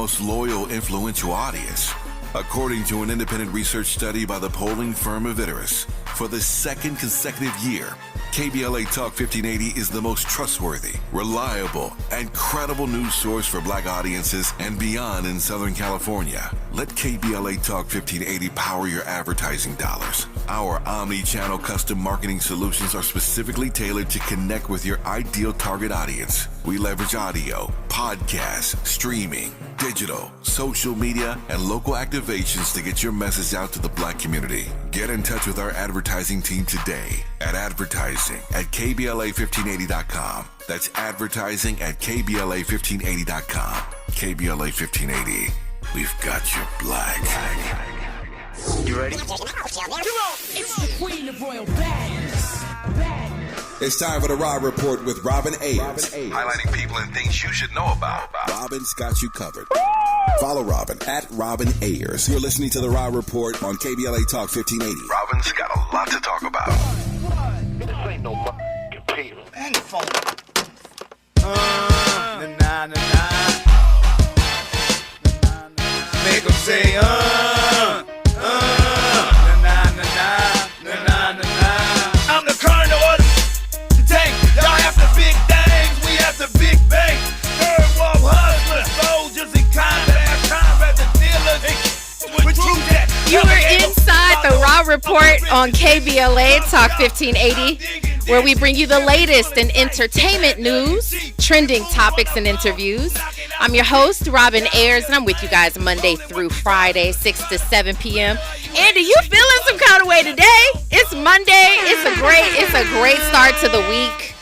most loyal, influential audience. According to an independent research study by the polling firm Aviterus, for the second consecutive year, KBLA Talk 1580 is the most trustworthy, reliable, and credible news source for Black audiences and beyond in Southern California. Let KBLA Talk 1580 power your advertising dollars. Our omni-channel custom marketing solutions are specifically tailored to connect with your ideal target audience. We leverage audio, podcasts, streaming, digital, social media, and local activations to get your message out to the Black community. Get in touch with our advertising team today at advertising@KBLA1580.com. That's advertising@KBLA1580.com. KBLA 1580. We've got your Black. You ready? Come on! It's the Queen of Royal Badness. It's time for the Rob Report with Robin Ayers. Highlighting people and things you should know about. Robin's got you covered. Follow Robin at Robin Ayers. You're listening to the Rob Report on KBLA Talk 1580. Robin's got a lot to talk about. This ain't no computer. Ain't phone. Make them say, I'm the colonel of the tank. Y'all after big things, we after big banks. Third world hustlers, soldiers in combat the dealers. You are inside the Raw Report on KBLA Talk 1580, where we bring you the latest in entertainment news, trending topics, and interviews. I'm your host, Robin Ayers, and I'm with you guys Monday through Friday, 6 to 7 p.m. Andy, you feeling some kind of way today? It's Monday. It's a great start to the week.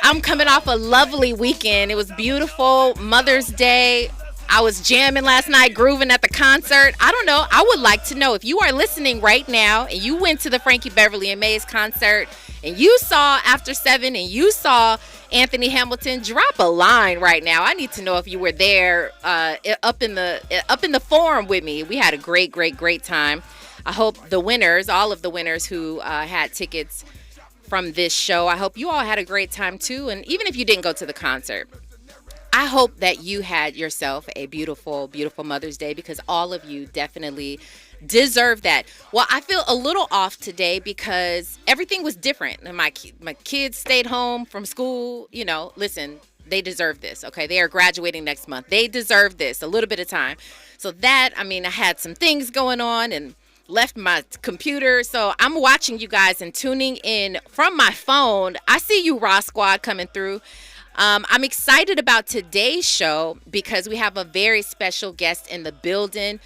I'm coming off a lovely weekend. It was beautiful. Mother's Day. I was jamming last night, grooving at the concert. I don't know. I would like to know if you are listening right now and you went to the Frankie Beverly and Mays concert and you saw After 7 and you saw Anthony Hamilton, drop a line right now. I need to know if you were there up in the forum with me. We had a great time. I hope the winners, all of the winners who had tickets from this show, I hope you all had a great time too. And even if you didn't go to the concert, I hope that you had yourself a beautiful, beautiful Mother's Day, because all of you definitely deserve that. Well, I feel a little off today because everything was different. And my kids stayed home from school. You know, listen, they deserve this, okay? They are graduating next month. They deserve this, a little bit of time. So that, I had some things going on and left my computer. So I'm watching you guys and tuning in from my phone. I see you, Raw Squad, coming through. I'm excited about today's show because we have a very special guest in the building.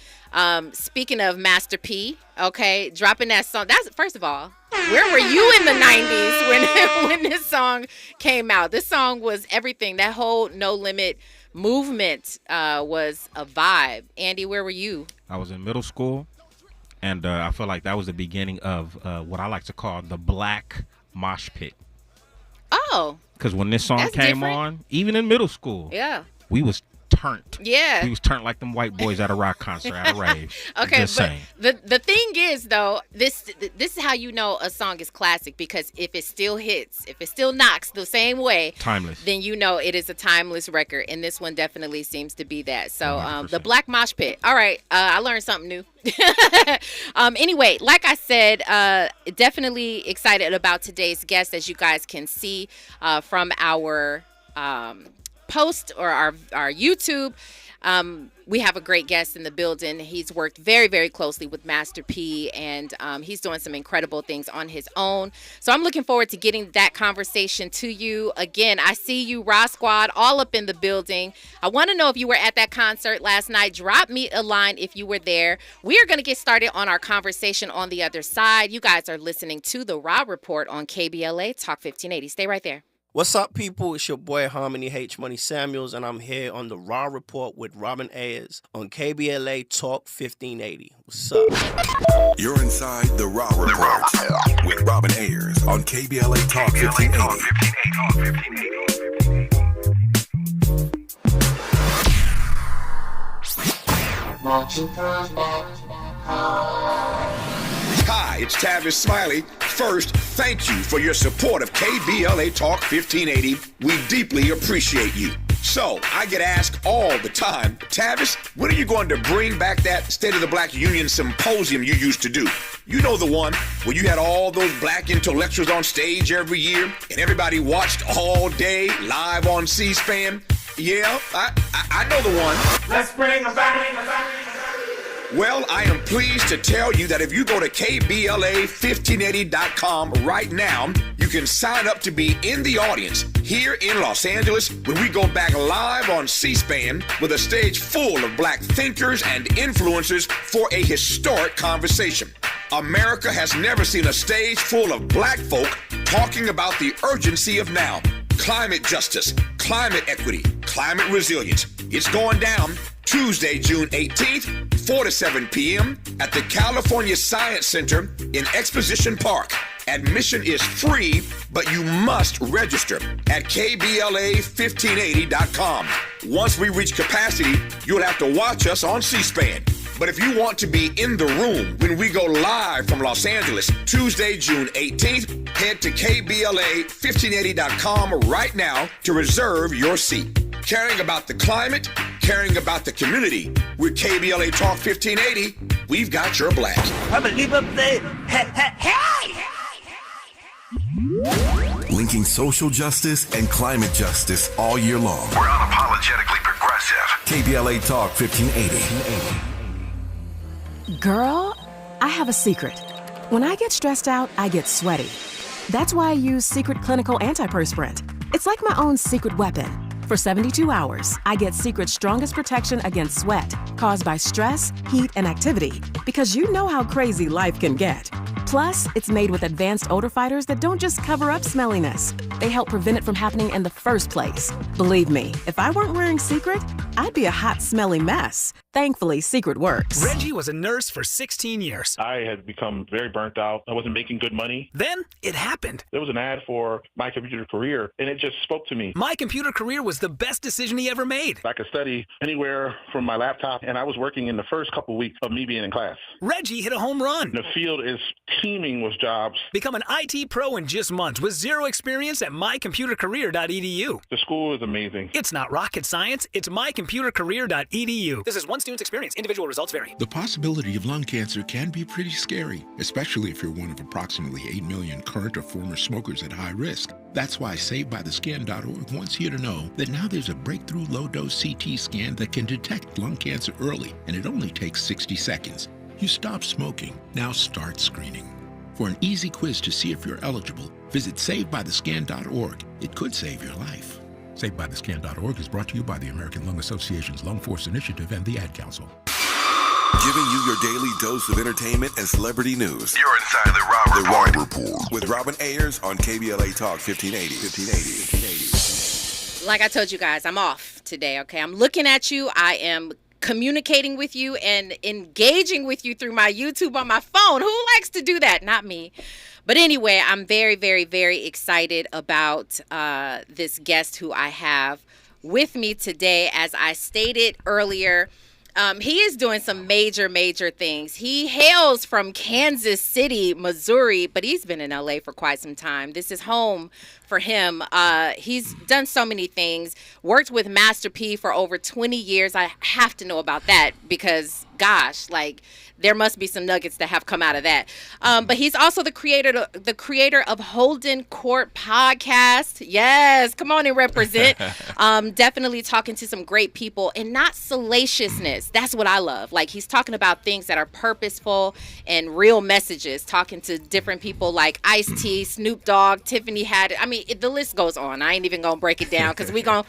Speaking of Master P, okay, dropping that song. That's, first of all, where were you in the 90s when this song came out? This song was everything. That whole No Limit movement was a vibe. Andy, where were you? I was in middle school, and I feel like that was the beginning of what I like to call the Black mosh pit. Oh. Because when this song came on, even in middle school, we was turned. Yeah. We was turned like them white boys at a rock concert, at a rave. Okay, but the thing is, though, this is how you know a song is classic, because if it still hits, if it still knocks the same way, timeless, then you know it is a timeless record, and this one definitely seems to be that. So the Black Mosh Pit. All right, I learned something new. Anyway, like I said, definitely excited about today's guest, as you guys can see from our post or our YouTube. We have a great guest in the building. He's worked very, very closely with Master P, and he's doing some incredible things on his own. So I'm looking forward to getting that conversation to you. Again, I see you, Raw Squad, all up in the building. I want to know if you were at that concert last night. Drop me a line if you were there. We are going to get started on our conversation on the other side. You guys are listening to the Raw Report on KBLA Talk 1580. Stay right there. What's up, people? It's your boy Harmony H. Money Samuels, and I'm here on the Raw Report with Robin Ayers on KBLA Talk 1580. What's up? You're inside the Raw Report with Robin Ayers on KBLA Talk 1580. Hi, it's Tavis Smiley. First, thank you for your support of KBLA Talk 1580. We deeply appreciate you. So, I get asked all the time, Tavis, when are you going to bring back that State of the Black Union symposium you used to do? You know the one where you had all those black intellectuals on stage every year and everybody watched all day live on C-SPAN? Yeah, I know the one. Let's bring them back. Well, I am pleased to tell you that if you go to KBLA1580.com right now, you can sign up to be in the audience here in Los Angeles when we go back live on C-SPAN with a stage full of black thinkers and influencers for a historic conversation. America has never seen a stage full of black folk talking about the urgency of now. Climate justice, climate equity, climate resilience. It's going down Tuesday, June 18th, 4 to 7 p.m. at the California Science Center in Exposition Park. Admission is free, but you must register at KBLA1580.com. Once we reach capacity, you'll have to watch us on C-SPAN. But if you want to be in the room when we go live from Los Angeles, Tuesday, June 18th, head to KBLA1580.com right now to reserve your seat. Caring about the climate, caring about the community. With KBLA Talk 1580, we've got your black. I believe up there. Hey! Linking social justice and climate justice all year long. We're unapologetically progressive. KBLA Talk 1580. Girl, I have a secret. When I get stressed out, I get sweaty. That's why I use Secret Clinical Antiperspirant. It's like my own secret weapon. For 72 hours, I get Secret's strongest protection against sweat caused by stress, heat, and activity, because you know how crazy life can get. Plus, it's made with advanced odor fighters that don't just cover up smelliness. They help prevent it from happening in the first place. Believe me, if I weren't wearing Secret, I'd be a hot, smelly mess. Thankfully, Secret works. Reggie was a nurse for 16 years. I had become very burnt out. I wasn't making good money. Then it happened. There was an ad for My Computer Career, and it just spoke to me. My Computer Career was the best decision he ever made. I could study anywhere from my laptop, and I was working in the first couple weeks of me being in class. Reggie hit a home run. The field is teeming with jobs. Become an IT pro in just months with zero experience at mycomputercareer.edu. The school is amazing. It's not rocket science. It's mycomputercareer.edu. This is one student's experience. Individual results vary. The possibility of lung cancer can be pretty scary, especially if you're one of approximately 8 million current or former smokers at high risk. That's why SaveByTheScan.org wants you to know that now there's a breakthrough low-dose CT scan that can detect lung cancer early, and it only takes 60 seconds. You stop smoking. Now start screening. For an easy quiz to see if you're eligible, visit SaveByTheScan.org. It could save your life. SaveByTheScan.org is brought to you by the American Lung Association's Lung Force Initiative and the Ad Council. Giving you your daily dose of entertainment and celebrity news. You're inside the Rob Report. With Robin Ayers on KBLA Talk 1580. Like I told you guys, I'm off today, okay? I'm looking at you. I am communicating with you and engaging with you through my YouTube on my phone. Who likes to do that? Not me. But anyway, I'm very, very, very excited about this guest who I have with me today. As I stated earlier, he is doing some major, major things. He hails from Kansas City, Missouri, but he's been in LA for quite some time. This is home for him. He's done so many things, worked with Master P for over 20 years. I have to know about that because, gosh, like, there must be some nuggets that have come out of that. But he's also the creator of Holdin Court Podcast. Yes, come on and represent. Definitely talking to some great people and not salaciousness. That's what I love. Like, he's talking about things that are purposeful and real messages, talking to different people like Ice-T, Snoop Dogg, Tiffany Haddish. I mean, the list goes on. I ain't even going to break it down because we gonna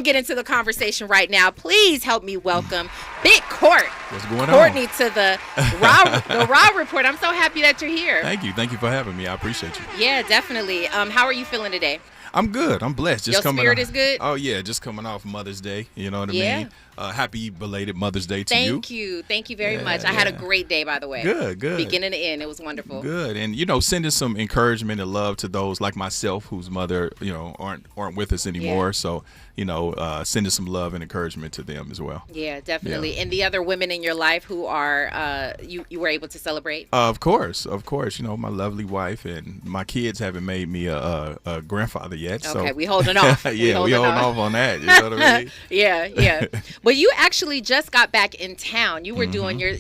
get into the conversation right now. Please help me welcome Big Court. What's going on? Courtney to the Raw Report. I'm so happy that you're here. Thank you for having me. I appreciate you. Yeah, definitely. How are you feeling today? I'm good. I'm blessed. Your spirit is good? Oh, yeah. Just coming off Mother's Day. You know what I mean? happy belated Mother's Day to you. Thank you very much. I had a great day, by the way. Good. Beginning to end, it was wonderful. Good, and sending some encouragement and love to those like myself whose mother aren't with us anymore. Yeah. So sending some love and encouragement to them as well. Yeah, definitely. And the other women in your life who are you were able to celebrate. Of course. My lovely wife and my kids haven't made me a grandfather yet. Okay, so we holding off. we holding off on that. You know what I mean? Yeah. Well, you actually just got back in town. You were doing your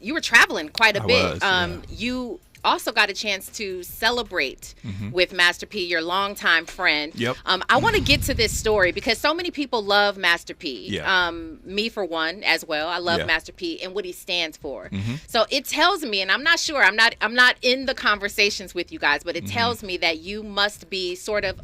you were traveling quite a bit. You also got a chance to celebrate with Master P, your longtime friend. Yep. I want to get to this story because so many people love Master P. Yeah. Me for one as well. I love Master P and what he stands for. Mm-hmm. So it tells me, and I'm not sure, I'm not in the conversations with you guys, but it tells me that you must be sort of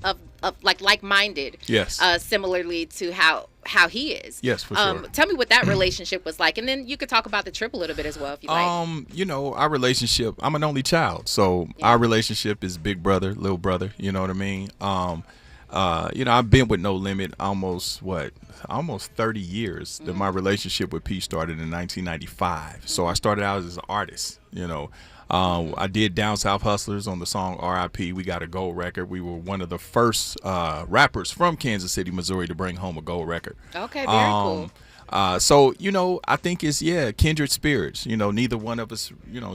like-minded. Yes. Similarly to how he is. Yes, for sure. Tell me what that relationship was like, and then you could talk about the trip a little bit as well if you like. Our relationship, I'm an only child, so our relationship is big brother, little brother, you know what I mean? I've been with No Limit almost 30 years. That my relationship with P started in 1995. So I started out as an artist, I did Down South Hustlers on the song R.I.P. We got a gold record. We were one of the first rappers from Kansas City, Missouri to bring home a gold record. Okay, very cool. So, I think it's, kindred spirits. Neither one of us,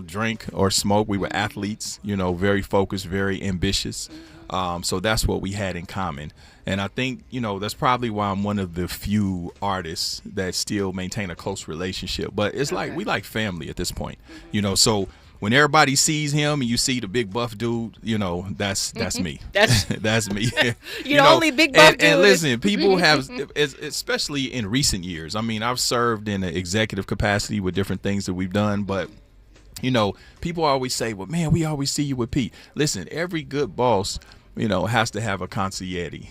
drink or smoke. We were athletes, very focused, very ambitious. So that's what we had in common. And I think, that's probably why I'm one of the few artists that still maintain a close relationship. But it's like we like family at this point, so when everybody sees him and you see the big buff dude, that's me. That's me. You're the only big buff dude. And listen, people have, especially in recent years. I mean, I've served in an executive capacity with different things that we've done, but people always say, "Well, man, we always see you with Pete." Listen, every good boss, has to have a concierge.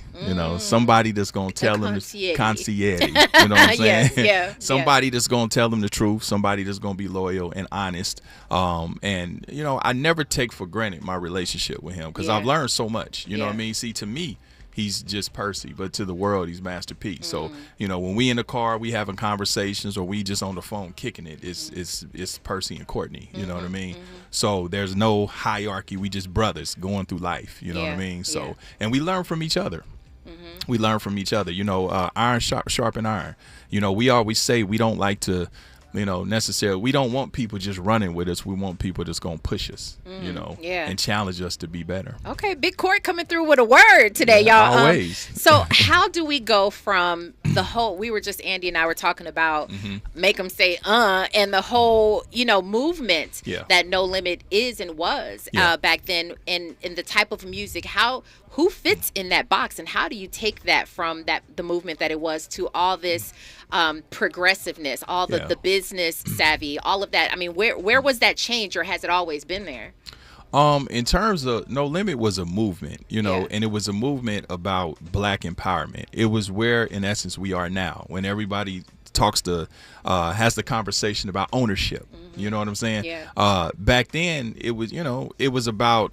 Somebody that's gonna tell them concierge. You know what I'm saying? Yes, somebody that's gonna tell them the truth. Somebody that's gonna be loyal and honest. And I never take for granted my relationship with him because I've learned so much. You know what I mean? See, to me, he's just Percy, but to the world, he's Master P. So, when we in the car, we having conversations, or we just on the phone kicking it, it's Percy and Courtney. You know what I mean? So there's no hierarchy. We just brothers going through life. You know what I mean? So, and we learn from each other. We learn from each other. Iron sharpen iron. We always say we don't like to, necessarily, we don't want people just running with us. We want people that's going to push us, and challenge us to be better. Okay, Big Court coming through with a word today, y'all. Always. So how do we go from the whole, Andy and I were talking about make them say, and the whole, movement that No Limit is and was back then, and the type of music, who fits in that box, and how do you take that from the movement that it was to all this progressiveness, all the business savvy, all of that? I mean, where was that change, or has it always been there? In terms of No Limit was a movement, and it was a movement about Black empowerment. It was where, in essence, we are now, when everybody has the conversation about ownership. You know what I'm saying? Yeah. Back then, it was about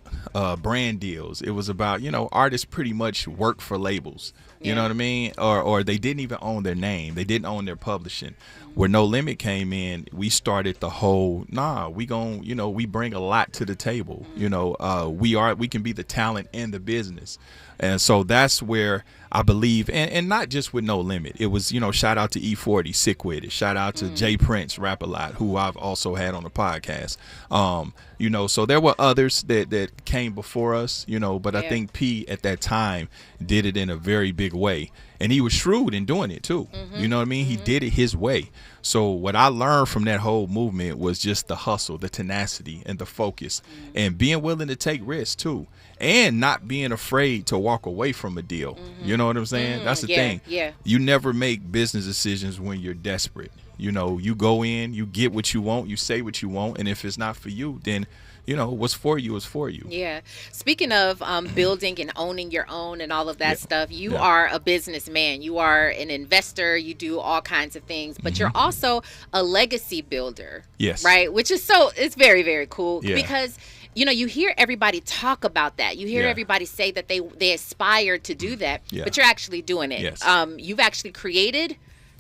brand deals. It was about, artists pretty much worked for labels. You know what I mean? Or they didn't even own their name. They didn't own their publishing. Where No Limit came in, we started the whole, we bring a lot to the table. We can be the talent and the business. And so that's where I believe, and not just with No Limit. It was, shout out to E40, Sick With It. Shout out to Jay Prince, Rap A Lot, who I've also had on the podcast. So there were others that came before us, but I think P at that time did it in a very big way. And he was shrewd in doing it too. You know what I mean? He did it his way. So what I learned from that whole movement was just the hustle, the tenacity, and the focus, and being willing to take risks too, and not being afraid to walk away from a deal. You know what I'm saying? That's the thing. Yeah. You never make business decisions when you're desperate. You go in, you get what you want, you say what you want, and if it's not for you, then what's for you is for you. Yeah. Speaking of building and owning your own and all of that stuff, you are a businessman. You are an investor. You do all kinds of things, but you're also a legacy builder. Yes. Right? Which is it's very, very cool because you hear everybody talk about that. You hear everybody say that they aspire to do that, but you're actually doing it. Yes. You've actually created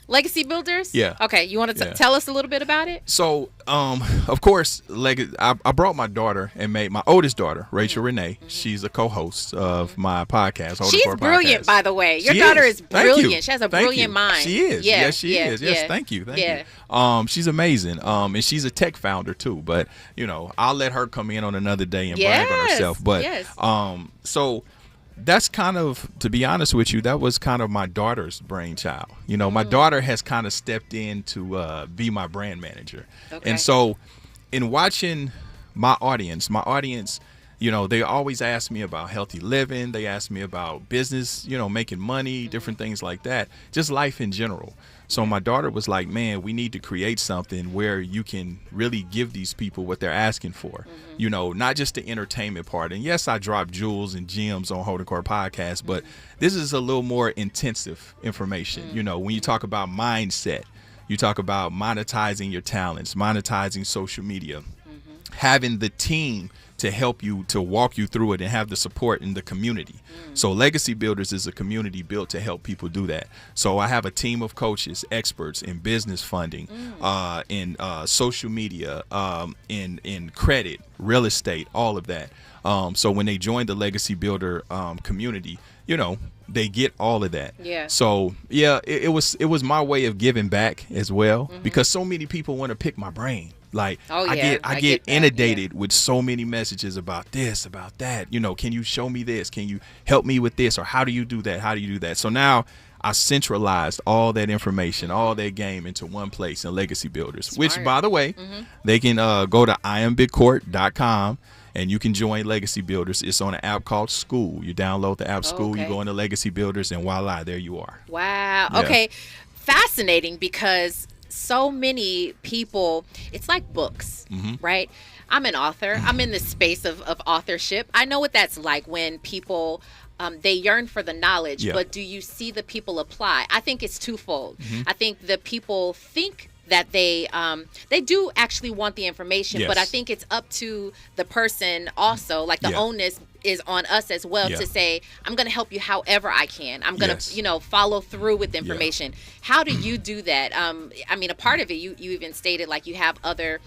Legacy Builders? Yeah. Okay, you want to tell us a little bit about it? So, of course, I brought my daughter and made my oldest daughter, Rachel Renee. She's a co-host of my podcast. Holdin She's Court brilliant, Podcast. by the way. Your She daughter is. is Thank you. brilliant. She has a Thank brilliant you. mind. She is. Yeah, Yes, she is. Yes, thank you. Thank you. She's amazing. And she's a tech founder too. But I'll let her come in on another day and brag on herself. But so. That's kind of, to be honest with you, that was kind of my daughter's brainchild. My daughter has kind of stepped in to be my brand manager. Okay. And so in watching my audience, they always ask me about healthy living. They ask me about business, making money, different things like that, just life in general. So my daughter was like, man, we need to create something where you can really give these people what they're asking for, not just the entertainment part. And yes, I drop jewels and gems on Holdin Court Podcast, but this is a little more intensive information. When you talk about mindset, you talk about monetizing your talents, monetizing social media, having the team to help you, to walk you through it, and have the support in the community. So Legacy Builders is a community built to help people do that. So I have a team of coaches, experts in business funding, in social media, in credit, real estate, all of that. So when they join the Legacy Builder community, they get all of that. Yeah. So it was my way of giving back as well, because so many people want to pick my brain. Like, I get inundated with so many messages about this, about that. Can you show me this? Can you help me with this? Or how do you do that? How do you do that? So now I centralized all that information, all that game into one place in Legacy Builders. Smart. Which, by the way, they can go to iambigcourt.com and you can join Legacy Builders. It's on an app called School. You download the app School, you go into Legacy Builders, and voila, there you are. Wow. Yeah. Okay. Fascinating, because so many people, it's like books, right? I'm an author. I'm in the space of authorship. I know what that's like when people, they yearn for the knowledge, but do you see the people apply? I think it's twofold. I think the people think that they do actually want the information, but I think it's up to the person also, like the onus is on us as well to say, I'm going to help you however I can. I'm going to, follow through with the information. How do you do that? I mean, a part of it, you even stated like you have other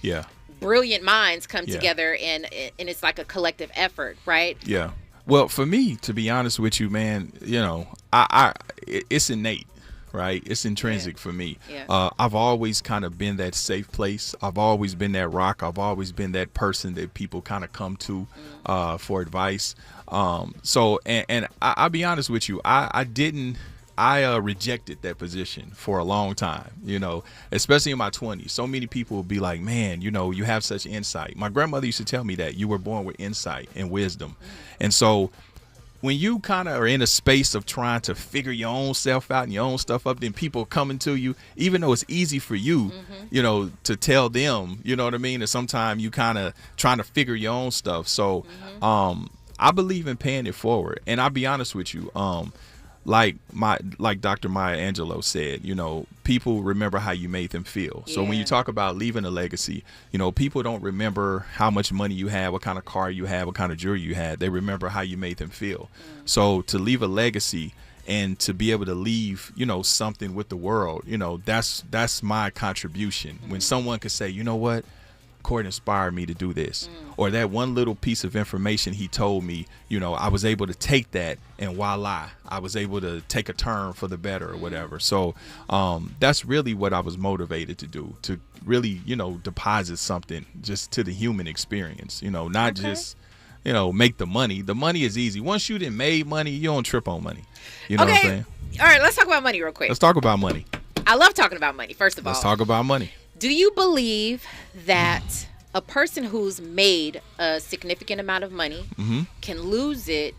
brilliant minds come together and it's like a collective effort, right? Yeah. Well, for me, to be honest with you, man, it's innate. Right, it's intrinsic for me. I've always kind of been that safe place. I've always been that rock. I've always been that person that people kind of come to for advice. So I'll be honest with you, I rejected that position for a long time, especially in my 20s. So many people would be like, man, you have such insight. My grandmother used to tell me that you were born with insight and wisdom. And so when you kind of are in a space of trying to figure your own self out and your own stuff up, then people coming to you, even though it's easy for you, to tell them, you know what I mean? And sometimes you kind of trying to figure your own stuff. So I believe in paying it forward. And I'll be honest with you, like Dr. Maya Angelou said, people remember how you made them feel. So when you talk about leaving a legacy, people don't remember how much money you had, what kind of car you had, what kind of jewelry you had. They remember how you made them feel. So to leave a legacy and to be able to leave, something with the world, that's my contribution. When someone could say, you know what? Court inspired me to do this, or that one little piece of information he told me, I was able to take that and voila, I was able to take a turn for the better or whatever. So that's really what I was motivated to do, to really, deposit something just to the human experience, not just, make the money. The money is easy. Once you done made money, you don't trip on money. You know what I'm saying? All right, let's talk about money real quick. Let's talk about money. I love talking about money, first of all. Let's talk about money. Do you believe that a person who's made a significant amount of money can lose it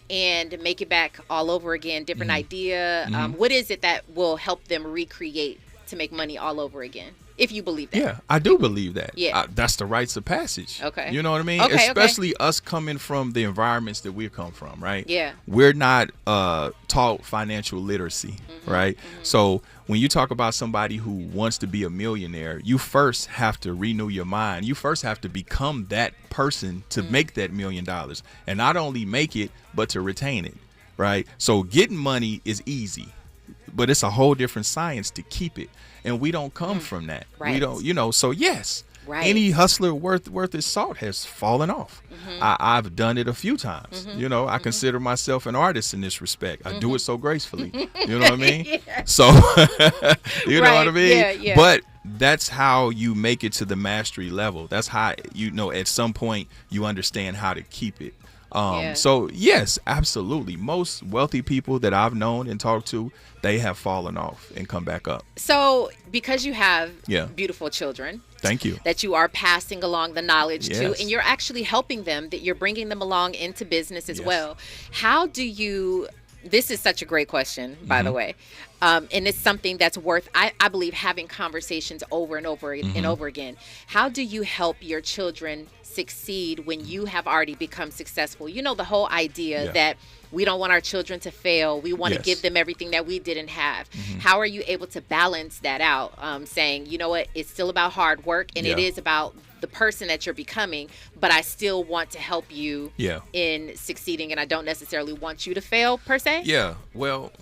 and make it back all over again? Different idea. What is it that will help them recreate to make money all over again? If you believe that. Yeah, I do believe that. Yeah. That's the rites of passage. Okay. You know what I mean? Okay, especially us coming from the environments that we come from, right? Yeah. We're not taught financial literacy, right? So when you talk about somebody who wants to be a millionaire, you first have to renew your mind. You first have to become that person to make that $1 million, and not only make it, but to retain it, right? So getting money is easy. but it's a whole different science to keep it, and we don't come from that. Right. We don't, so yes. Right. Any hustler worth his salt has fallen off. I've done it a few times. I consider myself an artist in this respect. I do it so gracefully. You know what I mean? Yeah. So, you know what I mean? Yeah. But that's how you make it to the mastery level. That's how, at some point you understand how to keep it. So yes, absolutely. Most wealthy people that I've known and talked to, they have fallen off and come back up. So because you have beautiful children, thank you, that you are passing along the knowledge to, Yes. and you're actually helping them, that you're bringing them along into business as well. How do you, this is such a great question, by the way. And it's something that's worth, I believe, having conversations over and over and over again. How do you help your children succeed when you have already become successful? The whole idea that we don't want our children to fail. We want to give them everything that we didn't have. How are you able to balance that out? Saying, you know what, it's still about hard work, and it is about the person that you're becoming, but I still want to help you in succeeding, and I don't necessarily want you to fail, per se? Yeah, well,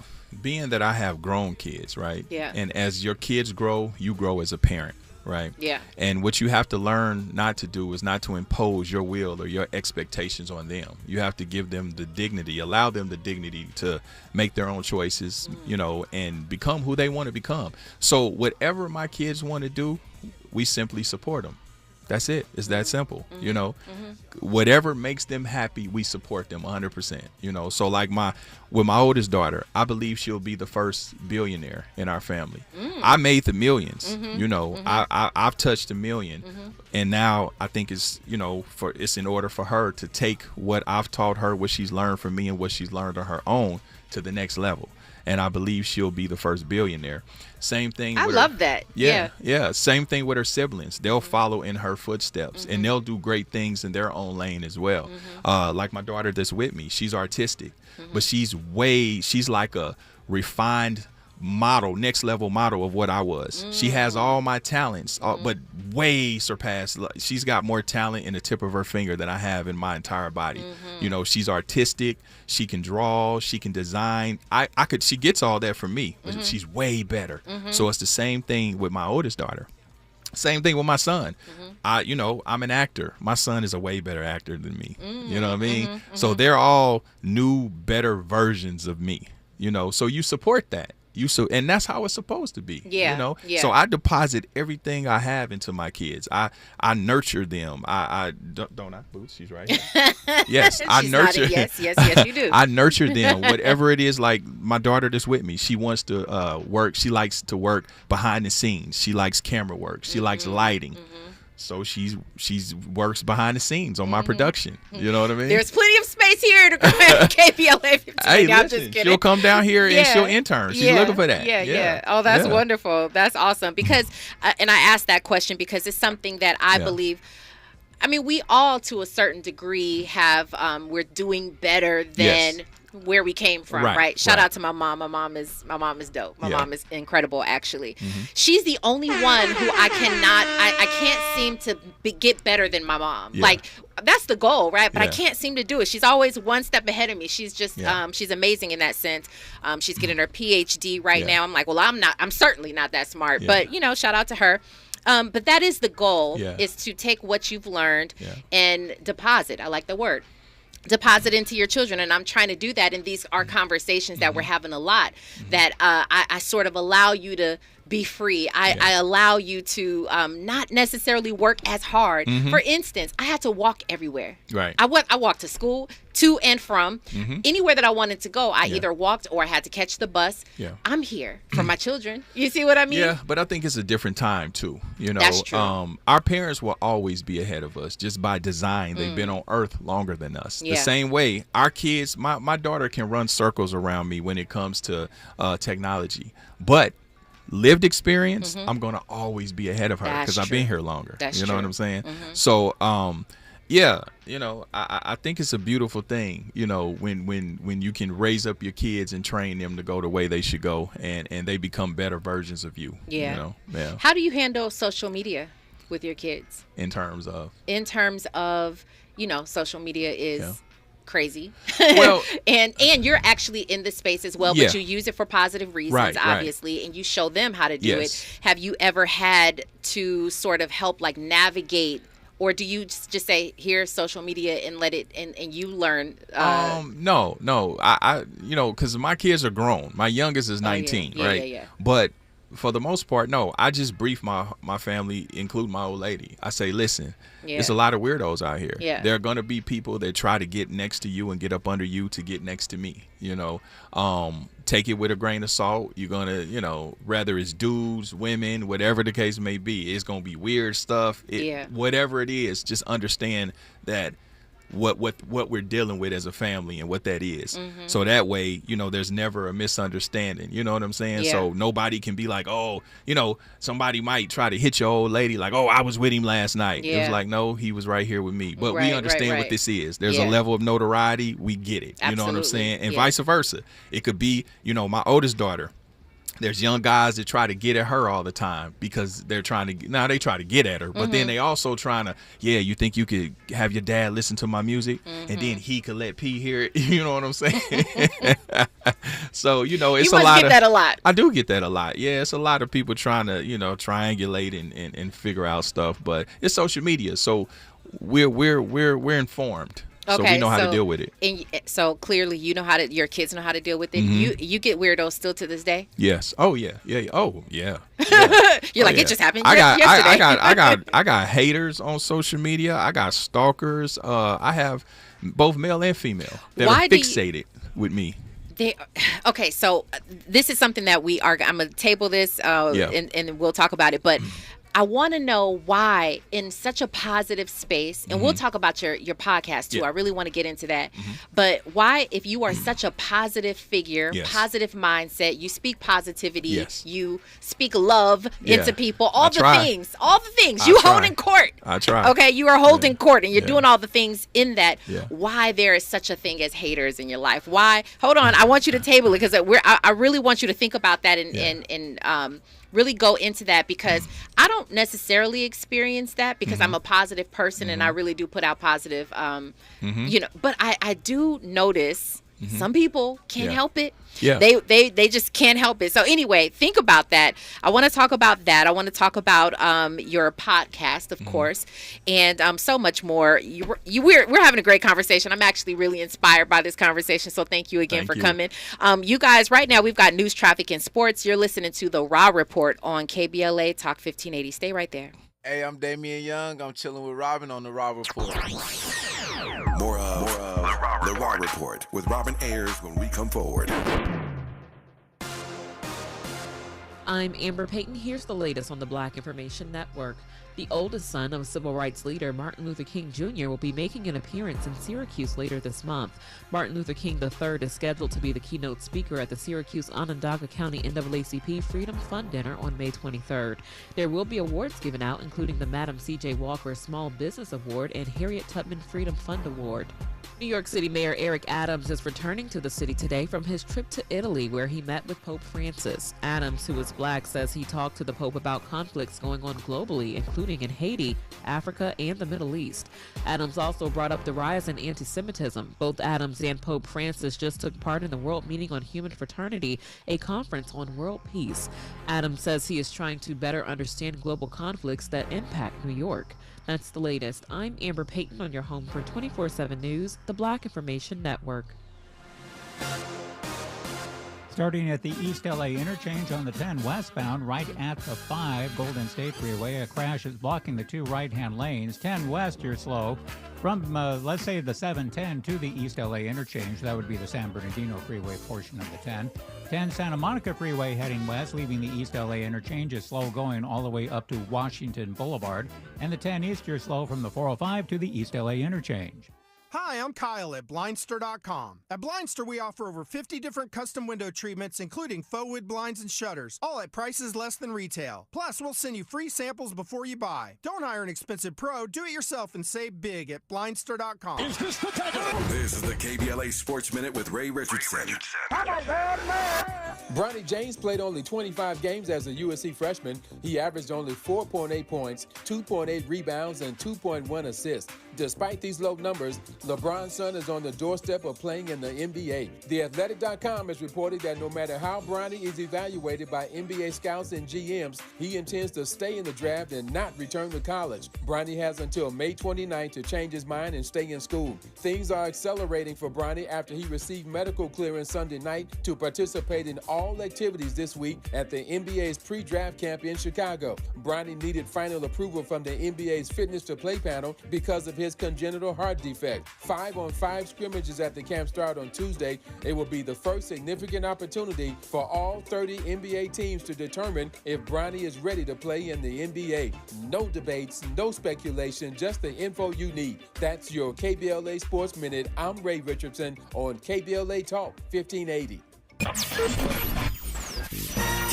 being that I have grown kids, right? Yeah. And as your kids grow, you grow as a parent, right? Yeah. And what you have to learn not to do is not to impose your will or your expectations on them. You have to give them the dignity, allow them the dignity to make their own choices, and become who they want to become. So whatever my kids want to do, we simply support them. That's it. It's that simple. Whatever makes them happy, we support them 100%. So like with my oldest daughter, I believe she'll be the first billionaire in our family. I made the millions. I've touched $1 million, and now I think it's it's in order for her to take what I've taught her, what she's learned from me, and what she's learned on her own to the next level. And I believe she'll be the first billionaire. Same thing. I with love her. that. Yeah. Same thing with her siblings. They'll follow in her footsteps, and they'll do great things in their own lane as well. Like my daughter that's with me, she's artistic, but she's like a refined model, next level model of what I was. She has all my talents, but way surpassed. She's got more talent in the tip of her finger than I have in my entire body. She's artistic. She can draw. She can design. She gets all that from me, but she's way better. So it's the same thing with my oldest daughter. Same thing with my son. I'm an actor. My son is a way better actor than me. You know what I mean? So they're all new, better versions of me. So you support that. And that's how it's supposed to be. Yeah. So I deposit everything I have into my kids. I nurture them. I don't I, Boots? She's right here. Yes, I nurture. Yes, you do. I nurture them. Whatever it is, like my daughter that's with me, she wants to work. She likes to work behind the scenes. She likes camera work. She likes lighting. So she's works behind the scenes on my production. You know what I mean? There's plenty of space here to go at KBLA 15. Hey, I'm listen, just kidding. she'll come down here and she'll intern. She's looking for that. Yeah. Oh, that's wonderful. That's awesome. Because, and I asked that question because it's something that I believe. I mean, we all, to a certain degree, have we're doing better than where we came from, right? Shout out to my mom. My mom is dope. My mom is incredible, actually. She's the only one who I can't seem to get better than my mom. Like, that's the goal, right? But I can't seem to do it. She's always one step ahead of me. She's just she's amazing in that sense. She's getting her PhD right now. I'm like, well, I'm certainly not that smart, but shout out to her. But that is the goal, is to take what you've learned and deposit. I like the word. Deposit into your children, and I'm trying to do that, and these are conversations that we're having a lot, that I sort of allow you to be free. I allow you to not necessarily work as hard. For instance, I had to walk everywhere. Right. I walked to school, to and from. Anywhere that I wanted to go, I either walked or I had to catch the bus. I'm here for my children. You see what I mean? Yeah, but I think it's a different time too. That's true. Our parents will always be ahead of us just by design. They've been on earth longer than us. The same way our kids, my daughter can run circles around me when it comes to technology. But lived experience, I'm going to always be ahead of her because I've been here longer. That's you know true. what I'm saying? So, I think it's a beautiful thing, when you can raise up your kids and train them to go the way they should go, and they become better versions of you. Yeah. How do you handle social media with your kids? In terms of? Social media is crazy. Well, and you're actually in the space as well, but you use it for positive reasons, obviously, and you show them how to do it. Have you ever had to sort of help like navigate, or do you just say, here's social media and let it, and you learn? No. I because my kids are grown. My youngest is 19, right? Yeah. But for the most part, no. I just brief my family, including my old lady. I say, listen, there's a lot of weirdos out here. Yeah. There are going to be people that try to get next to you and get up under you to get next to me. Take it with a grain of salt. You're going to, whether it's dudes, women, whatever the case may be, it's going to be weird stuff. Whatever it is, just understand that what we're dealing with as a family and what that is. So that way, there's never a misunderstanding. You know what I'm saying? Yeah. So nobody can be like, oh, somebody might try to hit your old lady like, oh, I was with him last night. It was like, no, he was right here with me. But we understand what this is. There's a level of notoriety. We get it. Absolutely. You know what I'm saying? And vice versa. It could be, my oldest daughter. There's young guys that try to get at her all the time because they're trying to. They try to get at her, but then they also trying to. Yeah, you think you could have your dad listen to my music, and then he could let P hear it. You know what I'm saying? So it's you a lot. Get that a lot. I do get that a lot. Yeah, it's a lot of people trying to triangulate and figure out stuff, but it's social media, so we're informed. So we know how to deal with it. And so clearly, your kids know how to deal with it. You get weirdos still to this day. Yes. Oh yeah. Oh yeah. You're like, it just happened. Yesterday. I got haters on social media. I got stalkers. I have both male and female that are fixated with me. Okay, so this is something that I'm gonna table this, and we'll talk about it, but. I want to know why in such a positive space, and we'll talk about your podcast too. I really want to get into that. But why, if you are such a positive figure, positive mindset, you speak positivity, you speak love into people, all the things, you holding court. I try. Okay, you are holding court and you're doing all the things in that. Why there is such a thing as haters in your life? Why? Hold on, I want you to table it because I really want you to think about that and really go into that, because I don't necessarily experience that because I'm a positive person and I really do put out positive, but I do notice some people can't help it. Yeah. They just can't help it. So anyway, think about that. I want to talk about that. I want to talk about your podcast, of course, and so much more. We're having a great conversation. I'm actually really inspired by this conversation. So thank you again for coming. You guys, right now we've got news, traffic, and sports. You're listening to the Raw Report on KBLA Talk 1580. Stay right there. Hey, I'm Damian Young. I'm chilling with Robin on the Raw Report. More of the Raw Report with Robin Ayers when we come forward. I'm Amber Payton. Here's the latest on the Black Information Network. The oldest son of civil rights leader Martin Luther King Jr. will be making an appearance in Syracuse later this month. Martin Luther King III is scheduled to be the keynote speaker at the Syracuse Onondaga County NAACP Freedom Fund Dinner on May 23rd. There will be awards given out, including the Madam C.J. Walker Small Business Award and Harriet Tubman Freedom Fund Award. New York City Mayor Eric Adams is returning to the city today from his trip to Italy, where he met with Pope Francis. Adams, who is black, says he talked to the Pope about conflicts going on globally, including in Haiti, Africa, and the Middle East. Adams also brought up the rise in anti-Semitism. Both Adams and Pope Francis just took part in the World Meeting on Human Fraternity, a conference on world peace. Adams says he is trying to better understand global conflicts that impact New York. That's the latest. I'm Amber Payton on your home for 24/7 News, the Black Information Network. Starting at the East LA interchange on the 10 westbound, right at the 5 Golden State Freeway, a crash is blocking the 2 right-hand lanes. 10 west, you're slow. From, let's say, the 710 to the East LA interchange, that would be the San Bernardino Freeway portion of the 10. 10 Santa Monica Freeway heading west, leaving the East LA interchange is slow going all the way up to Washington Boulevard. And the 10 East, you're slow from the 405 to the East LA interchange. Hi, I'm Kyle at Blindster.com. At Blindster, we offer over 50 different custom window treatments, including faux wood blinds and shutters, all at prices less than retail. Plus, we'll send you free samples before you buy. Don't hire an expensive pro. Do it yourself and save big at Blindster.com. This is the KBLA Sports Minute with Ray Richardson. Bronny James played only 25 games as a USC freshman. He averaged only 4.8 points, 2.8 rebounds, and 2.1 assists. Despite these low numbers, LeBron's son is on the doorstep of playing in the NBA. TheAthletic.com has reported that no matter how Bronny is evaluated by NBA scouts and GMs, he intends to stay in the draft and not return to college. Bronny has until May 29th to change his mind and stay in school. Things are accelerating for Bronny after he received medical clearance Sunday night to participate in all activities this week at the NBA's pre-draft camp in Chicago. Bronny needed final approval from the NBA's fitness to play panel because of his congenital heart defect. 5-on-5 scrimmages at the camp start on Tuesday. It will be the first significant opportunity for all 30 NBA teams to determine if Bronny is ready to play in the NBA. No debates, no speculation, just the info you need. That's your KBLA Sports Minute. I'm Ray Richardson on KBLA Talk 1580.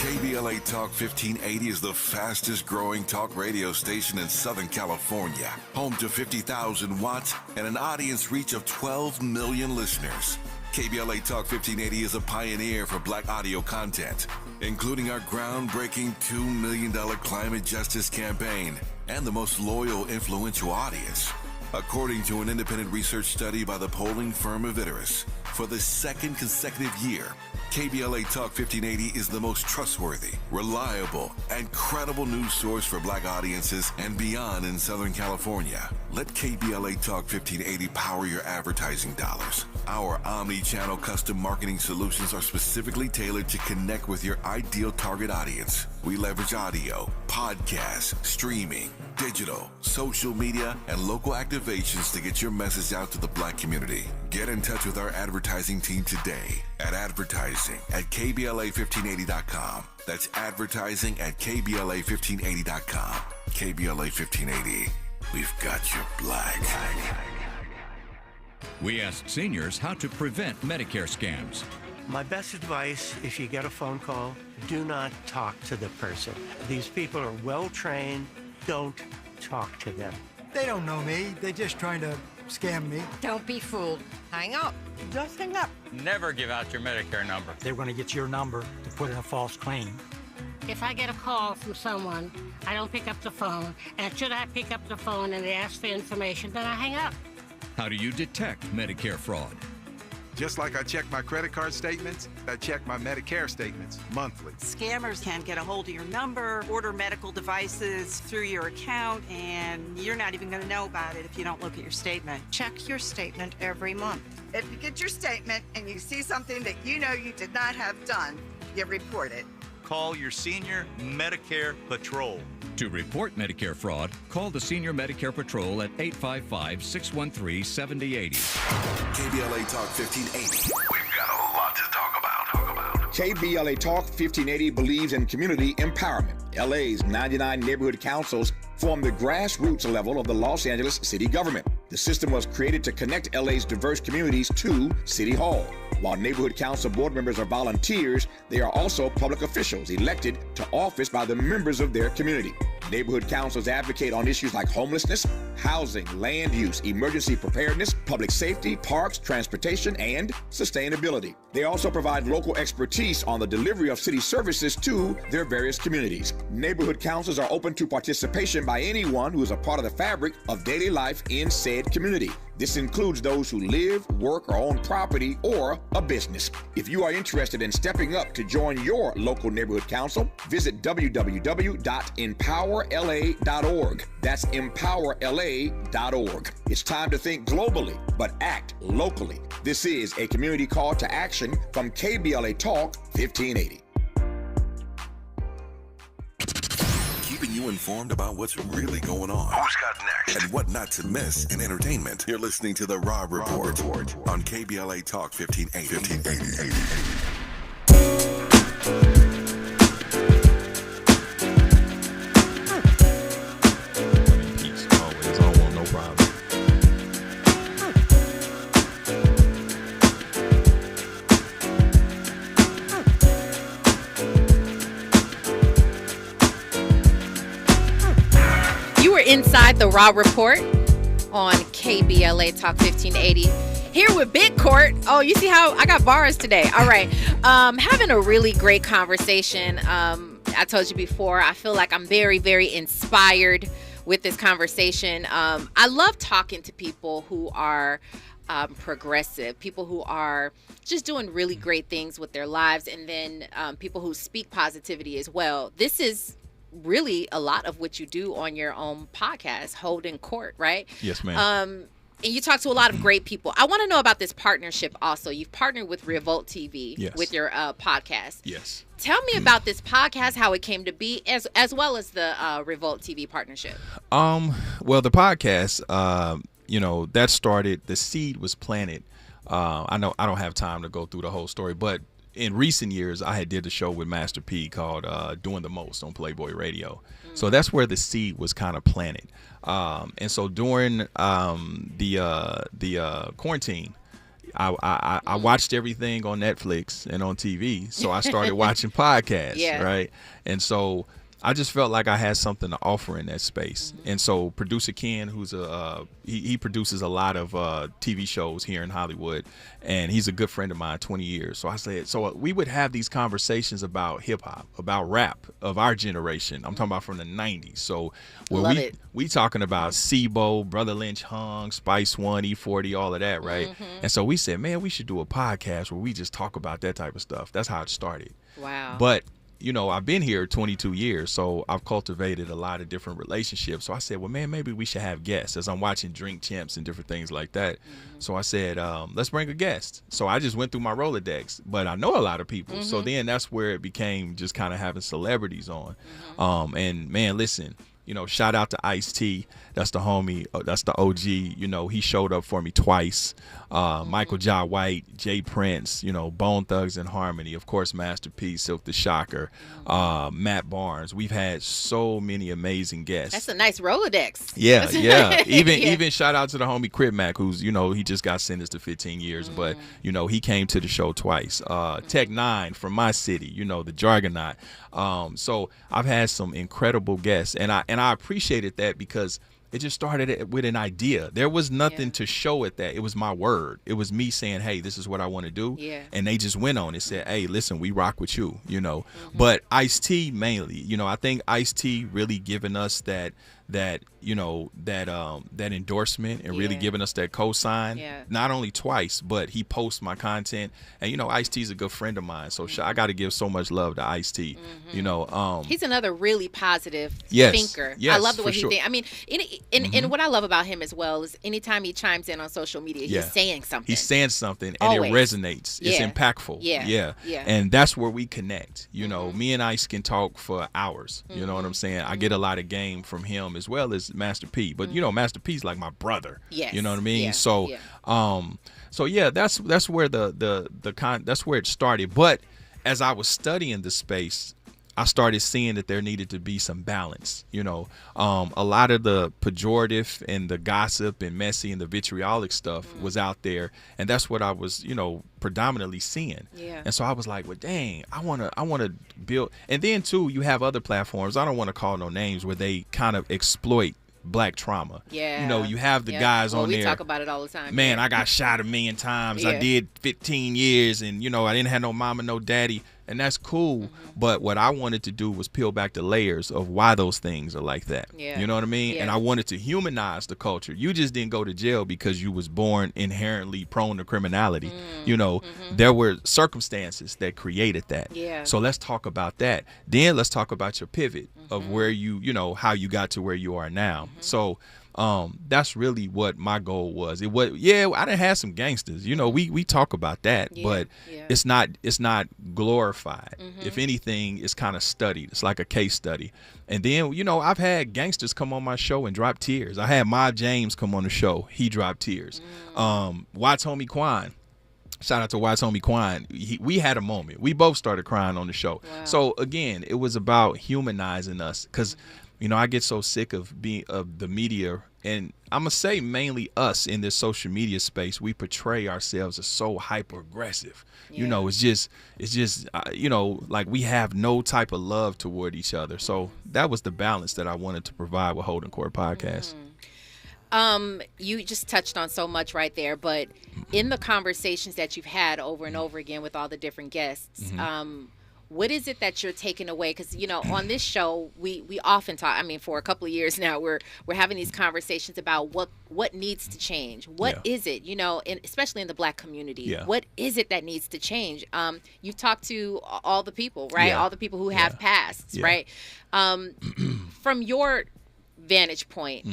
KBLA Talk 1580 is the fastest growing talk radio station in Southern California. Home to 50,000 watts and an audience reach of 12 million listeners. KBLA Talk 1580 is a pioneer for black audio content, including our groundbreaking $2 million climate justice campaign and the most loyal, influential audience. According to an independent research study by the polling firm Vitteris, for the second consecutive year, KBLA Talk 1580 is the most trustworthy, reliable, and credible news source for black audiences and beyond in Southern California. Let KBLA Talk 1580 power your advertising dollars. Our omni-channel custom marketing solutions are specifically tailored to connect with your ideal target audience. We leverage audio, podcasts, streaming, digital, social media, and local activations to get your message out to the black community. Get in touch with our advertising team today at advertising@KBLA1580.com. That's advertising at KBLA1580.com. KBLA 1580. We've got your black. We asked seniors how to prevent Medicare scams. My best advice, if you get a phone call, do not talk to the person. These people are well trained. Don't talk to them. They don't know me. They're just trying to scam me. Don't be fooled. Hang up. Just hang up. Never give out your Medicare number. They're going to get your number to put in a false claim. If I get a call from someone, I don't pick up the phone. And should I pick up the phone and they ask for information, then I hang up. How do you detect Medicare fraud? Just like I check my credit card statements, I check my Medicare statements monthly. Scammers can get a hold of your number, order medical devices through your account, and you're not even going to know about it if you don't look at your statement. Check your statement every month. If you get your statement and you see something that you know you did not have done, you report it. Call your senior Medicare Patrol. To report Medicare fraud, call the Senior Medicare Patrol at 855-613-7080. KBLA Talk 1580. We've got a lot to talk about. KBLA Talk 1580 believes in community empowerment. LA's 99 neighborhood councils form the grassroots level of the Los Angeles city government. The system was created to connect LA's diverse communities to City Hall. While neighborhood council board members are volunteers, they are also public officials elected to office by the members of their community. Neighborhood councils advocate on issues like homelessness, housing, land use, emergency preparedness, public safety, parks, transportation, and sustainability. They also provide local expertise on the delivery of city services to their various communities. Neighborhood councils are open to participation by anyone who is a part of the fabric of daily life in said community. This includes those who live, work, or own property or a business. If you are interested in stepping up to join your local neighborhood council, visit www.empowerla.org. That's empowerla.org. It's time to think globally, but act locally. This is a community call to action from KBLA Talk 1580. Keeping you informed about what's really going on. Who's got next? And what not to miss in entertainment. You're listening to The Rob Report on KBLA Talk 1580. Peace always. I don't want no problem. Inside the Raw Report on KBLA Talk 1580. Here with Big Court. Oh, you see how I got bars today. All right. Having a really great conversation. I told you before, I feel like I'm very, very inspired with this conversation. I love talking to people who are progressive, people who are just doing really great things with their lives, and then people who speak positivity as well. This is really a lot of what you do on your own podcast, Holdin Court, right? Yes, ma'am. And you talk to a lot of great people. I want to know about this partnership also. You've partnered with Revolt TV with your podcast. Yes. Tell me about this podcast, how it came to be, as well as the Revolt TV partnership. Well, the podcast, that started, the seed was planted. I know I don't have time to go through the whole story, but in recent years, I had did a show with Master P called Doing the Most on Playboy Radio. So that's where the seed was kind of planted. And so during the quarantine, I watched everything on Netflix and on TV. So I started watching podcasts, right? And so I just felt like I had something to offer in that space. And so producer Ken, who's he produces a lot of TV shows here in Hollywood, and he's a good friend of mine, 20 years. So I said, so we would have these conversations about hip hop, about rap of our generation. I'm talking about from the 90s. So where we talking about SIBO, Brother Lynch Hung, Spice One, E40, all of that, right? And so we said, man, we should do a podcast where we just talk about that type of stuff. That's how it started. Wow. But I've been here 22 years, so I've cultivated a lot of different relationships. So I said, well, man, maybe we should have guests, as I'm watching Drink Champs and different things like that. So I said, let's bring a guest. So I just went through my Rolodex, but I know a lot of people. So then that's where it became just kind of having celebrities on. And man, listen, shout out to Ice-T. That's the homie. That's the OG. He showed up for me twice. Michael Jai White, Jay Prince, Bone Thugs and Harmony. Of course, Master P, Silk the Shocker, Matt Barnes. We've had so many amazing guests. That's a nice Rolodex. Yeah. Even shout out to the homie Crip Mac, who's, he just got sentenced to 15 years, but, he came to the show twice. Tech Nine from my city, the Jargonaut. So I've had some incredible guests, and I appreciated that because it just started with an idea. There was nothing to show it that. It was my word. It was me saying, hey, this is what I want to do. Yeah. And they just went on and said, hey, listen, we rock with you, But Ice-T mainly, I think Ice-T really giving us that endorsement and really giving us that cosign. Not only twice, but he posts my content. And Ice-T's a good friend of mine, so I got to give so much love to Ice-T. He's another really positive thinker. I love the way he thinks. I mean, and what I love about him as well is anytime he chimes in on social media, he's saying something. He's saying something, and it resonates. It's impactful. Yeah. And that's where we connect. Me and Ice can talk for hours. You know what I'm saying? I get a lot of game from him as well as Master P. But Master P's like my brother. Yes. You know what I mean? That's where that's where it started. But as I was studying the space, I started seeing that there needed to be some balance. A lot of the pejorative and the gossip and messy and the vitriolic stuff was out there, and that's what I was, predominantly seeing. Yeah. And so I was like, well, dang, I wanna build. And then too, you have other platforms. I don't want to call no names where they kind of exploit Black trauma. Yeah. You have the guys on there. We talk about it all the time. Man, I got shot 1 million times. I did 15 years, and I didn't have no mama, no daddy. And that's cool, but what I wanted to do was peel back the layers of why those things are like that. Yeah. You know what I mean? Yeah. And I wanted to humanize the culture. You just didn't go to jail because you was born inherently prone to criminality. There were circumstances that created that. Yeah. So let's talk about that. Then let's talk about your pivot of where how you got to where you are now. So that's really what my goal was. I done had some gangsters, we talk about that, but it's not glorified. If anything, it's kind of studied. It's like a case study. And then, I've had gangsters come on my show and drop tears. I had Mob James come on the show. He dropped tears. Watts Homie Quan. Shout out to Watts Homie Quan. We had a moment. We both started crying on the show. Wow. So again, it was about humanizing us because I get so sick of the media, and I'm gonna say mainly us in this social media space. We portray ourselves as so hyper aggressive. It's just like we have no type of love toward each other. So that was the balance that I wanted to provide with Holdin Court Podcast. You just touched on so much right there, but in the conversations that you've had over and over again with all the different guests, what is it that you're taking away? Because, you know, on this show, we often talk, I mean, for a couple of years now, we're having these conversations about what needs to change. What is it, you know, and especially in the Black community, what is it that needs to change? You've talked to all the people, right? All the people who have pasts, right? From your vantage point,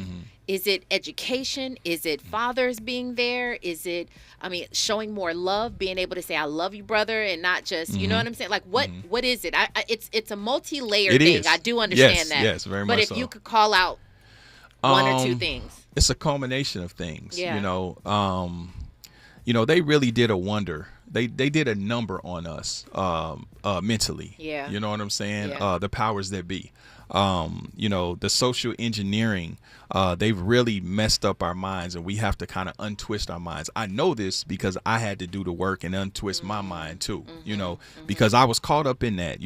is it education? Is it fathers being there? Is it, I mean, showing more love, being able to say, I love you, brother, and not just, you know what I'm saying? Like, what is it? It's a multi-layered thing. Is. I do understand that. Yes, very much But if so. you could call out one or two things. It's a culmination of things, you know. They really did a wonder. They did a number on us mentally. Yeah. You know what I'm saying? The powers that be. The social engineering, they've really messed up our minds, and we have to kind of untwist our minds. I know this because I had to do the work and untwist my mind too, because I was caught up in that,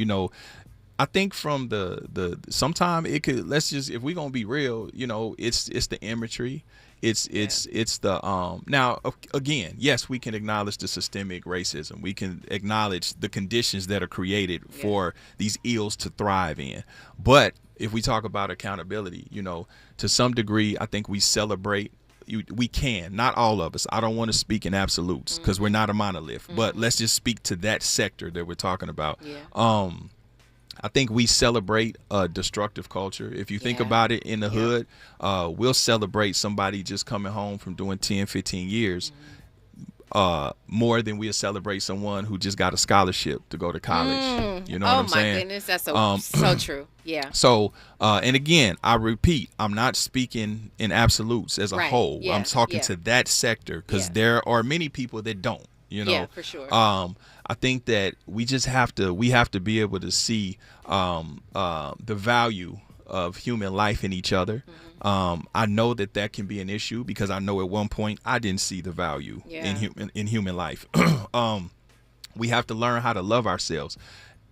I think from the sometime it could, if we're going to be real, it's the imagery. It's the now again, yes, we can acknowledge the systemic racism. We can acknowledge the conditions that are created for these ills to thrive in. But if we talk about accountability, to some degree, I think we celebrate. We can, not all of us. I don't want to speak in absolutes because we're not a monolith. But let's just speak to that sector that we're talking about. I think we celebrate a destructive culture. If you think about it in the hood, we'll celebrate somebody just coming home from doing 10, 15 years more than we'll celebrate someone who just got a scholarship to go to college. You know what I'm saying? Oh, my goodness. That's so true. Yeah. So, and again, I repeat, I'm not speaking in absolutes as a whole. I'm talking to that sector because there are many people that don't. Yeah, for sure. I think that we have to be able to see the value of human life in each other. I know that can be an issue because I know at one point I didn't see the value in human life. We have to learn how to love ourselves.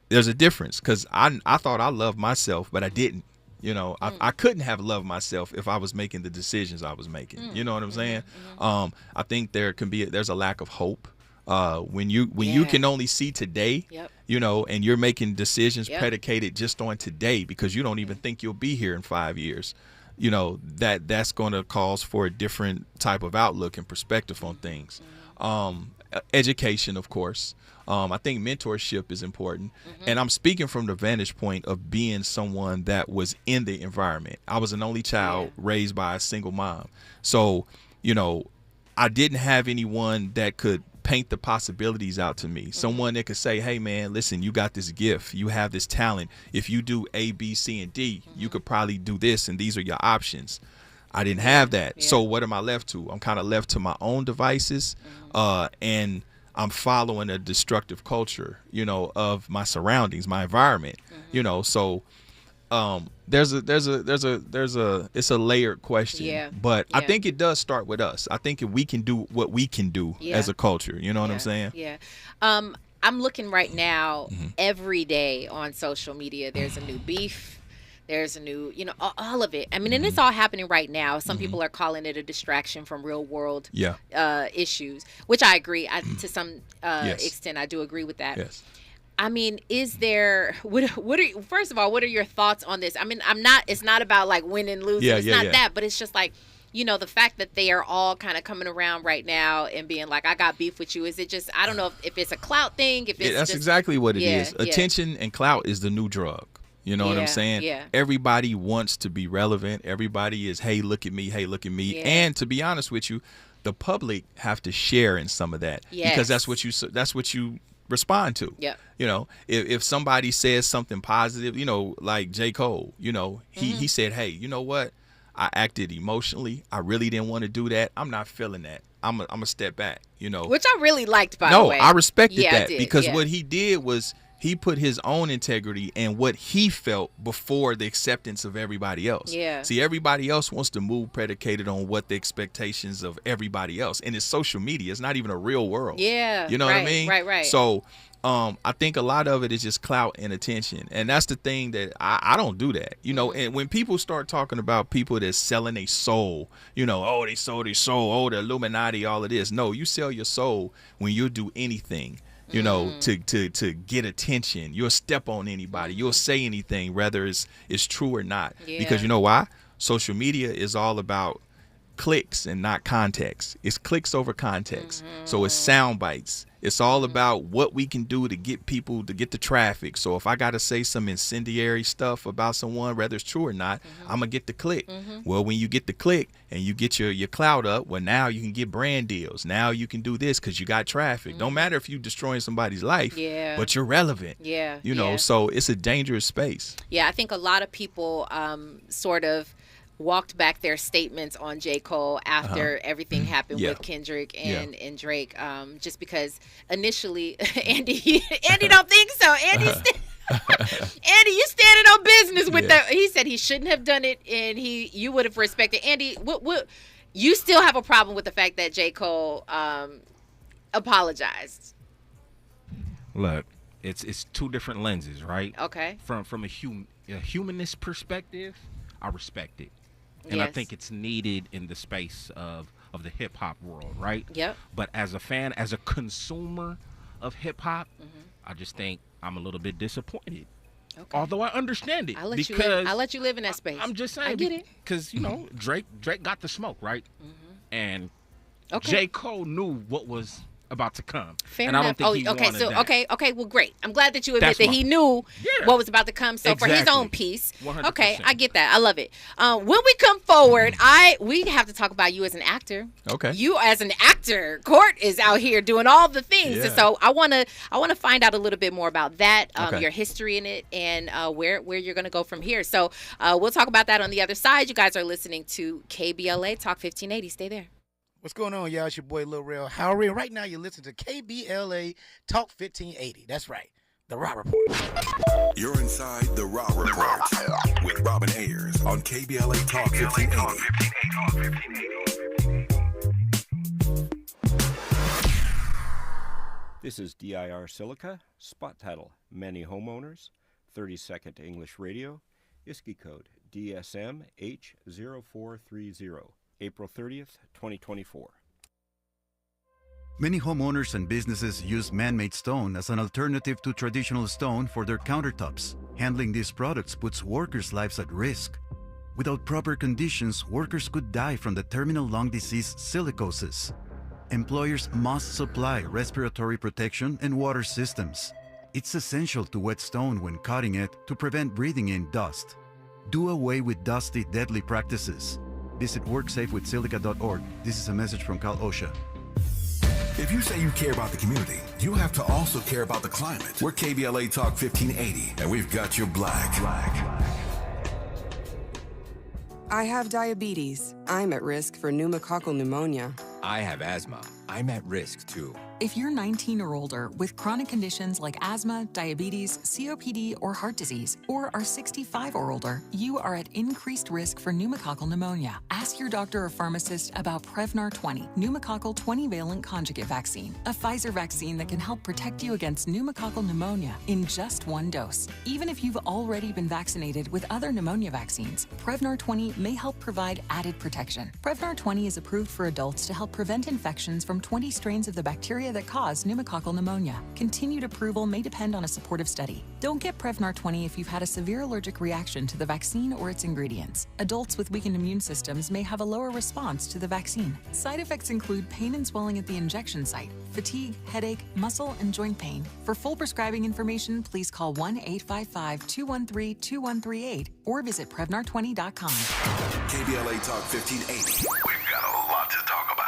There's a difference because I thought I loved myself, but I didn't. I couldn't have loved myself if I was making the decisions I was making. You know what I'm saying? I think there's a lack of hope. When you can only see today, and you're making decisions predicated just on today because you don't even think you'll be here in 5 years, that's going to cause for a different type of outlook and perspective on things. Education, of course. I think mentorship is important. And I'm speaking from the vantage point of being someone that was in the environment. I was an only child raised by a single mom. So, I didn't have anyone that could paint the possibilities out to me. Someone that could say, hey man, listen, you got this gift, you have this talent. If you do A, B, C, and D, you could probably do this, and these are your options. I didn't have that. So what am I left to? I'm kind of left to my own devices, and I'm following a destructive culture, of my surroundings, my environment, so it's a layered question, but I think it does start with us. I think if we can do what we can do as a culture, you know what I'm saying? Yeah. I'm looking right now every day on social media. There's a new beef. There's a new, all of it. I mean, and it's all happening right now. Some people are calling it a distraction from real world issues, which I agree. To some extent, I do agree with that. Yes. I mean, is there, first of all, what are your thoughts on this? I mean, it's not about like win and lose. It's not that, but it's just like, the fact that they are all kind of coming around right now and being like, I got beef with you. Is it just, I don't know if it's a clout thing, if it's that's just, exactly what it is. Attention and clout is the new drug. You know what I'm saying? Yeah. Everybody wants to be relevant. Everybody is, hey, look at me. Hey, look at me. Yeah. And to be honest with you, the public have to share in some of that because that's what you respond to. Yep. If somebody says something positive, like J. Cole, he said, hey, you know what? I acted emotionally. I really didn't want to do that. I'm not feeling that. I'm a step back, Which I really liked, by the way. No, I respected that because what he did was he put his own integrity and what he felt before the acceptance of everybody else. Yeah. See, everybody else wants to move predicated on what the expectations of everybody else. And it's social media. It's not even a real world. Yeah. You know what I mean? Right. So I think a lot of it is just clout and attention. And that's the thing that I don't do that. And when people start talking about people that's selling a soul, they sold their soul, the Illuminati, all of this. No, you sell your soul when you do anything you know, to get attention. You'll step on anybody. You'll say anything, whether it's true or not. Yeah. Because you know why? Social media is all about clicks and not context. It's clicks over context. So it's sound bites. It's all about what we can do to get people to get the traffic. So if I got to say some incendiary stuff about someone, whether it's true or not, I'm going to get the click. Well, when you get the click and you get your clout up, well, now you can get brand deals. Now you can do this because you got traffic. Don't matter if you're destroying somebody's life, but you're relevant. Yeah. You know, so it's a dangerous space. Yeah, I think a lot of people sort of walked back their statements on J. Cole after everything happened with Kendrick and Drake, just because initially Andy don't think so. Andy, Andy, you standing on business with that. He said he shouldn't have done it, and you would have respected Andy. What you still have a problem with the fact that J. Cole apologized? Look, it's two different lenses, right? Okay. From a humanist perspective, I respect it. And I think it's needed in the space of the hip hop world, right? Yep. But as a fan, as a consumer of hip hop, I just think I'm a little bit disappointed. Okay. Although I understand it. I'll let you live in that space. I'm just saying. I get it. Because, you know, Drake got the smoke, right? And J. Cole knew what was about to come. Fair and enough. I don't think he wanted that. Okay, well, great. I'm glad that you admit that he knew what was about to come. So for his own piece, 100%. okay, I get that. I love it. When we come forward, we have to talk about you as an actor. Okay. You as an actor, Court is out here doing all the things. Yeah. And so I want to find out a little bit more about that, Okay. your history in it, and where you're going to go from here. So we'll talk about that on the other side. You guys are listening to KBLA Talk 1580. Stay there. What's going on, y'all? It's your boy, Lil Real Howery. Right now, you're listening to KBLA Talk 1580. That's right, The Raw Report. You're inside The Raw Report with Robin Ayers on KBLA Talk 1580. This is DIR Silica, spot title, Many Homeowners, 30-second English radio, ISKI code DSM H0430. April 30th, 2024. Many homeowners and businesses use man-made stone as an alternative to traditional stone for their countertops. Handling these products puts workers' lives at risk. Without proper conditions, workers could die from the terminal lung disease silicosis. Employers must supply respiratory protection and water systems. It's essential to wet stone when cutting it to prevent breathing in dust. Do away with dusty, deadly practices. Visit WorkSafeWithSilica.org. This is a message from Cal OSHA. If you say you care about the community, you have to also care about the climate. We're KBLA Talk 1580, and we've got your black. I have diabetes. I'm at risk for pneumococcal pneumonia. I have asthma. I'm at risk too. If you're 19 or older with chronic conditions like asthma, diabetes, COPD, or heart disease, or are 65 or older, you are at increased risk for pneumococcal pneumonia. Ask your doctor or pharmacist about Prevnar 20, pneumococcal 20-valent conjugate vaccine, a Pfizer vaccine that can help protect you against pneumococcal pneumonia in just one dose. Even if you've already been vaccinated with other pneumonia vaccines, Prevnar 20 may help provide added protection. Prevnar 20 is approved for adults to help prevent infections from 20 strains of the bacteria that cause pneumococcal pneumonia. Continued approval may depend on a supportive study. Don't get Prevnar 20 if you've had a severe allergic reaction to the vaccine or its ingredients. Adults with weakened immune systems may have a lower response to the vaccine. Side effects include pain and swelling at the injection site, fatigue, headache, muscle, and joint pain. For full prescribing information, please call 1-855-213-2138 or visit Prevnar20.com. KBLA Talk 1580. We've got a lot to talk about.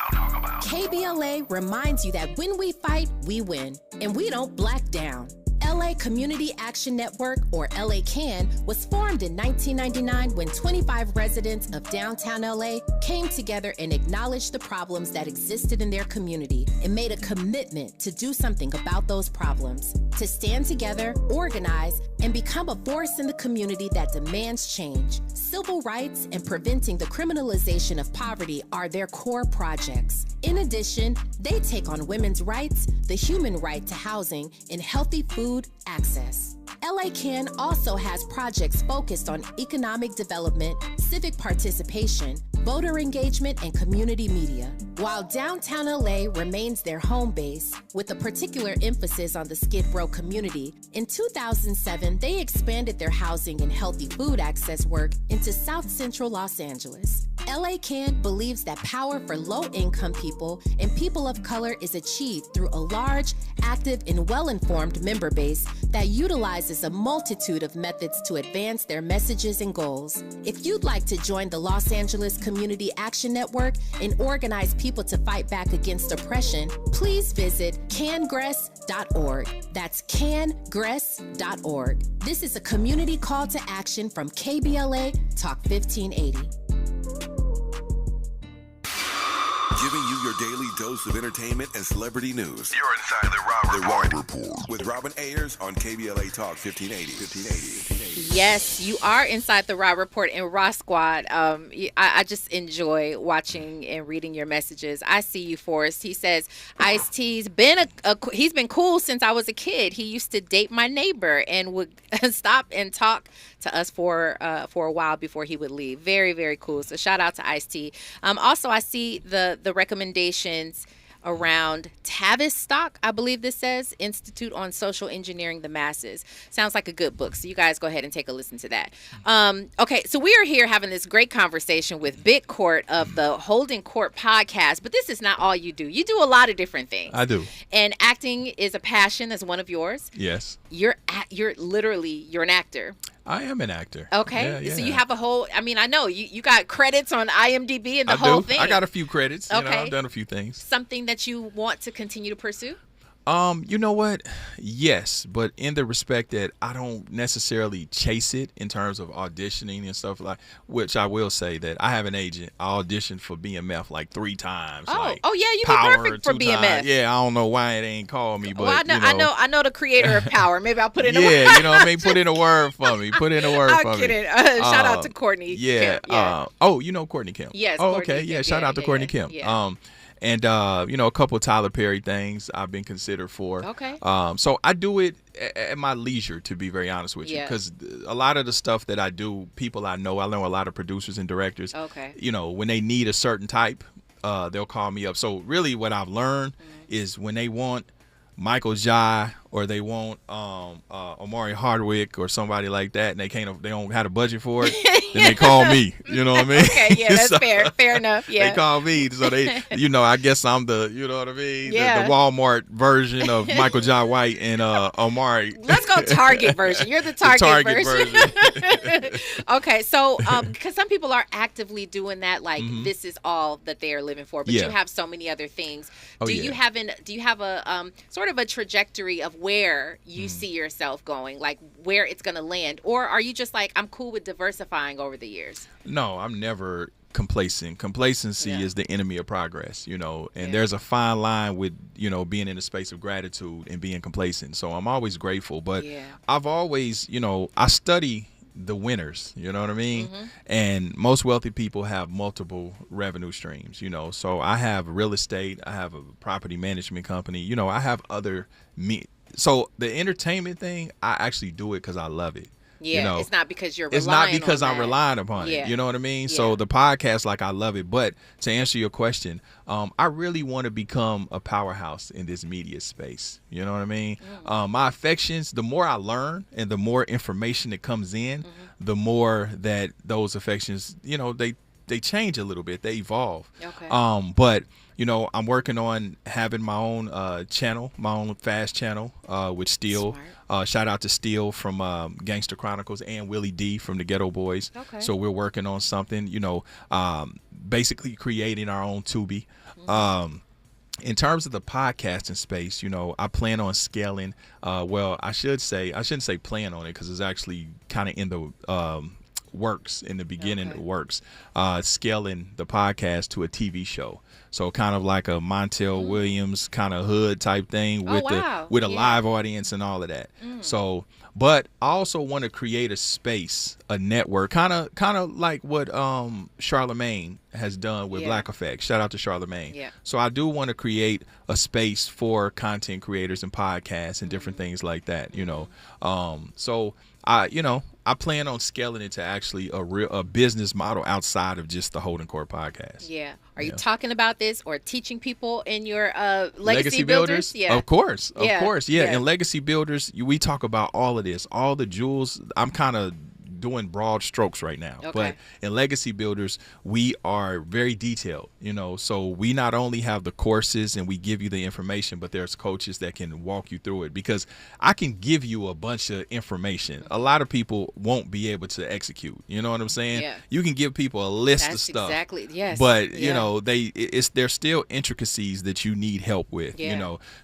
KBLA reminds you that when we fight, we win, and we don't black down. LA Community Action Network, or LA CAN, was formed in 1999 when 25 residents of downtown LA came together and acknowledged the problems that existed in their community and made a commitment to do something about those problems, to stand together, organize, and become a force in the community that demands change. Civil rights and preventing the criminalization of poverty are their core projects. In addition, they take on women's rights, the human right to housing, and healthy food access. LA CAN also has projects focused on economic development, civic participation, voter engagement, and community media. While downtown LA remains their home base, with a particular emphasis on the Skid Row community, in 2007 they expanded their housing and healthy food access work into South Central Los Angeles. LA Can believes that power for low-income people and people of color is achieved through a large, active, and well-informed member base that utilizes a multitude of methods to advance their messages and goals. If you'd like to join the Los Angeles Community Action Network and organize people to fight back against oppression, please visit cangress.org. That's cangress.org. This is a community call to action from KBLA Talk 1580. Giving you your daily dose of entertainment and celebrity news. You're inside the Rob Report. With Robin Ayers on KBLA Talk 1580. Yes, you are inside the Rob Report and Raw Squad. I just enjoy watching and reading your messages. I see you, Forrest. He says, Ice-T's been he's been cool since I was a kid. He used to date my neighbor and would stop and talk to us for a while before he would leave. Very, very cool. So shout out to Ice-T. Also, I see the recommendations around Tavistock, I believe this says, Institute on Social Engineering the Masses. Sounds like a good book. So you guys go ahead and take a listen to that. Okay, so we are here having this great conversation with Big Court of the Holdin Court Podcast, but this is not all you do. You do a lot of different things. I do. And acting is a passion. That's one of yours. Yes. You're an actor. I am an actor. Okay. Yeah. So you have a whole, I mean, I know you got credits on IMDb and the whole thing. I got a few credits. Okay. I've done a few things. Something that you want to continue to pursue? You know what? Yes, but in the respect that I don't necessarily chase it in terms of auditioning and stuff like, which I will say that I have an agent. I auditioned for BMF like 3 times. Oh yeah, you'd be perfect for BMF. Times. Yeah, I don't know why it ain't called me, but well, I know the creator of Power. Maybe I'll put in a word. Yeah, you know what I mean? Put in a word for me. I'm kidding. Shout out to Courtney. Yeah. Kim. Yeah. You know Courtney Kim. Yes. Oh, Courtney okay. Kim. Yeah. Shout out to Courtney Kim. Yeah. And a couple of Tyler Perry things I've been considered for. Okay. So I do it at my leisure, to be very honest with you, because a lot of the stuff that I do, people I know a lot of producers and directors. Okay. You know, when they need a certain type, they'll call me up. So really, what I've learned is when they want Michael Jai or they want Omari Hardwick or somebody like that, and they don't have a budget for it, then they call me. You know what I mean? Okay, yeah, that's fair enough. Yeah, they call me, so they, I guess I'm the, you know what I mean? Yeah. The Walmart version of Michael Jai White and Omari. Let's go Target version. You're the Target version. Okay, so because some people are actively doing that, like this is all that they are living for, but you have so many other things. Do you have a sort of a trajectory of where you see yourself going, like where it's going to land, or are you just like, I'm cool with diversifying over the years? No, I'm never complacent. Complacency is the enemy of progress, and there's a fine line with, being in a space of gratitude and being complacent. So I'm always grateful, but I've always, I study the winners, you know what I mean? And most wealthy people have multiple revenue streams, so I have real estate, I have a property management company, I have other so the entertainment thing, I actually do it because I love it. Yeah, it's not because you're relying It's not because on I'm that. relying upon it. You know what I mean? So the podcast, like, I love it. But to answer your question, I really want to become a powerhouse in this media space. You know what I mean? My affections, the more I learn and the more information that comes in, the more that those affections, they change a little bit. They evolve. Okay. But I'm working on having my own channel, my own fast channel with Steel. Shout out to Steel from Gangster Chronicles and Willie D from the Ghetto Boys. Okay. So we're working on something, basically creating our own Tubi. In terms of the podcasting space, I plan on scaling. I shouldn't say plan on it because it's actually kind of in the works, in the beginning works, scaling the podcast to a TV show. So kind of like a Montel Williams kind of hood type thing with a live audience and all of that. So, but I also want to create a space, a network, kind of like what Charlemagne has done with Black Effect. Shout out to Charlemagne. Yeah. So I do want to create a space for content creators and podcasts and different things like that. So I, I plan on scaling it to actually a business model outside of just the Holdin Court Podcast. Yeah. Are you talking about this or teaching people in your Legacy Builders? Yeah. Of course. Yeah. In Legacy Builders, we talk about all of this, all the jewels. I'm kind of doing broad strokes right now, but in Legacy Builders we are very detailed, so we not only have the courses and we give you the information, but there's coaches that can walk you through it, because I can give you a bunch of information. A lot of people won't be able to execute, you know what I'm saying? You can give people a list of stuff, but there's still intricacies that you need help with.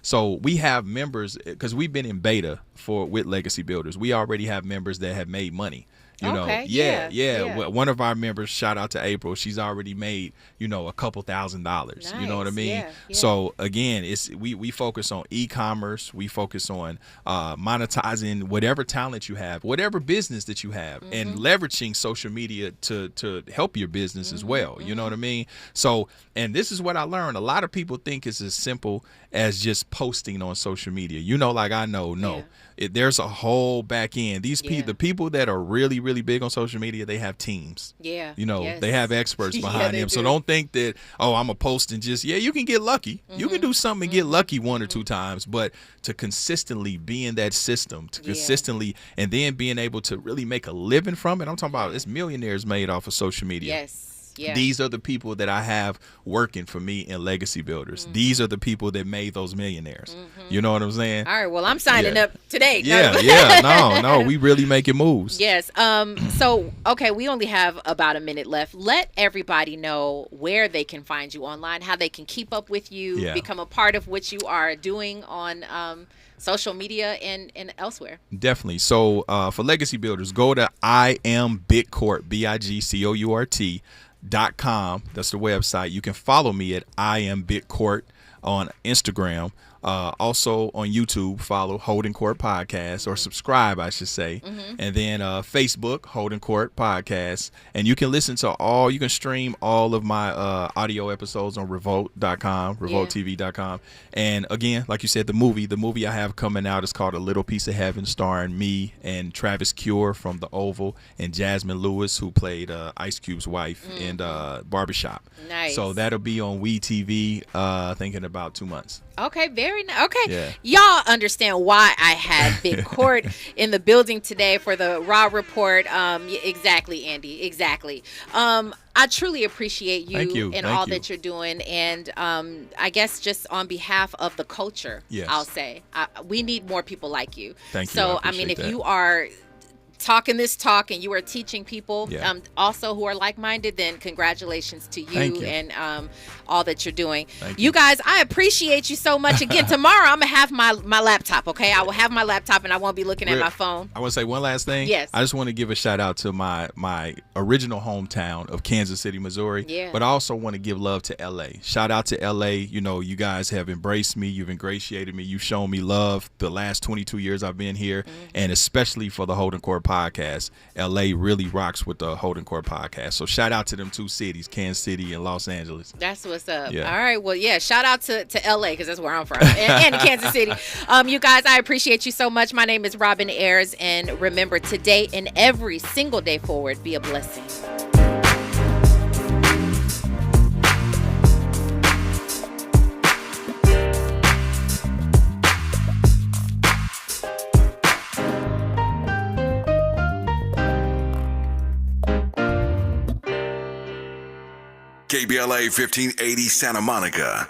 So we have members, because we've been in beta with Legacy Builders. We already have members that have made money. One of our members, shout out to April, she's already made a couple $1,000s. Nice. You know what I mean? So again, we focus on e-commerce, we focus on monetizing whatever talent you have, whatever business that you have, and leveraging social media to help your business as well. You know what I mean? So, and this is what I learned. A lot of people think it's as simple as just posting on social media. There's a whole back end. The people that are really, really big on social media, they have teams. They have experts behind them. So don't think that, I'm a post and just, you can get lucky. You can do something and get lucky one or two times, but to consistently be in that system, and then being able to really make a living from it. I'm talking about it's millionaires made off of social media. Yeah. These are the people that I have working for me in Legacy Builders. These are the people that made those millionaires. You know what I'm saying? All right. Well, I'm signing up today. No, we really making moves. Yes. So, okay, we only have about a minute left. Let everybody know where they can find you online, how they can keep up with you, become a part of what you are doing on social media and elsewhere. Definitely. So for Legacy Builders, go to IamBitCourt, BIGCOURT.com. That's the website. You can follow me at IamBitCourt on Instagram. Also on YouTube, follow Holdin Court Podcast, or subscribe, I should say. And then Facebook, Holdin Court Podcast. And you can you can stream all of my audio episodes on Revolt.com, RevoltTV.com. And again, like you said, the movie I have coming out is called A Little Piece of Heaven, starring me and Travis Cure from The Oval, and Jasmine Lewis, who played Ice Cube's wife in Barbershop. Nice. So that'll be on WeTV, I think in about 2 months. Okay, very nice. Okay, y'all understand why I had Big Court in the building today for the Raw Report. Exactly, Andy. Exactly. I truly appreciate you and all that you're doing, and I guess just on behalf of the culture, I'll say we need more people like you. Thank you. So I mean, if you are talking this talk and you are teaching people also who are like-minded, then congratulations to you and all that you're doing. You guys, I appreciate you so much. Again, tomorrow I'm gonna have my laptop. I will have my laptop and I won't be looking at my phone. I want to say one last thing. Yes. I just want to give a shout out to my original hometown of Kansas City, Missouri. But I also want to give love to LA. Shout out to LA. You guys have embraced me, you've ingratiated me, you've shown me love the last 22 years I've been here, and especially for the Holdin Court Podcast. LA really rocks with the Holdin Court Podcast. So shout out to them two cities, Kansas City and Los Angeles. That's what's up. All right. Well, shout out to LA, because that's where I'm from, and Kansas City. You guys, I appreciate you so much. My name is Robin Ayers, and remember, today and every single day forward, be a blessing. KBLA 1580 Santa Monica.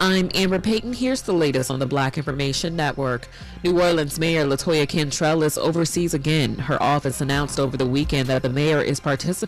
I'm Amber Payton. Here's the latest on the Black Information Network. New Orleans Mayor LaToya Cantrell overseas again. Her office announced over the weekend that the mayor is participating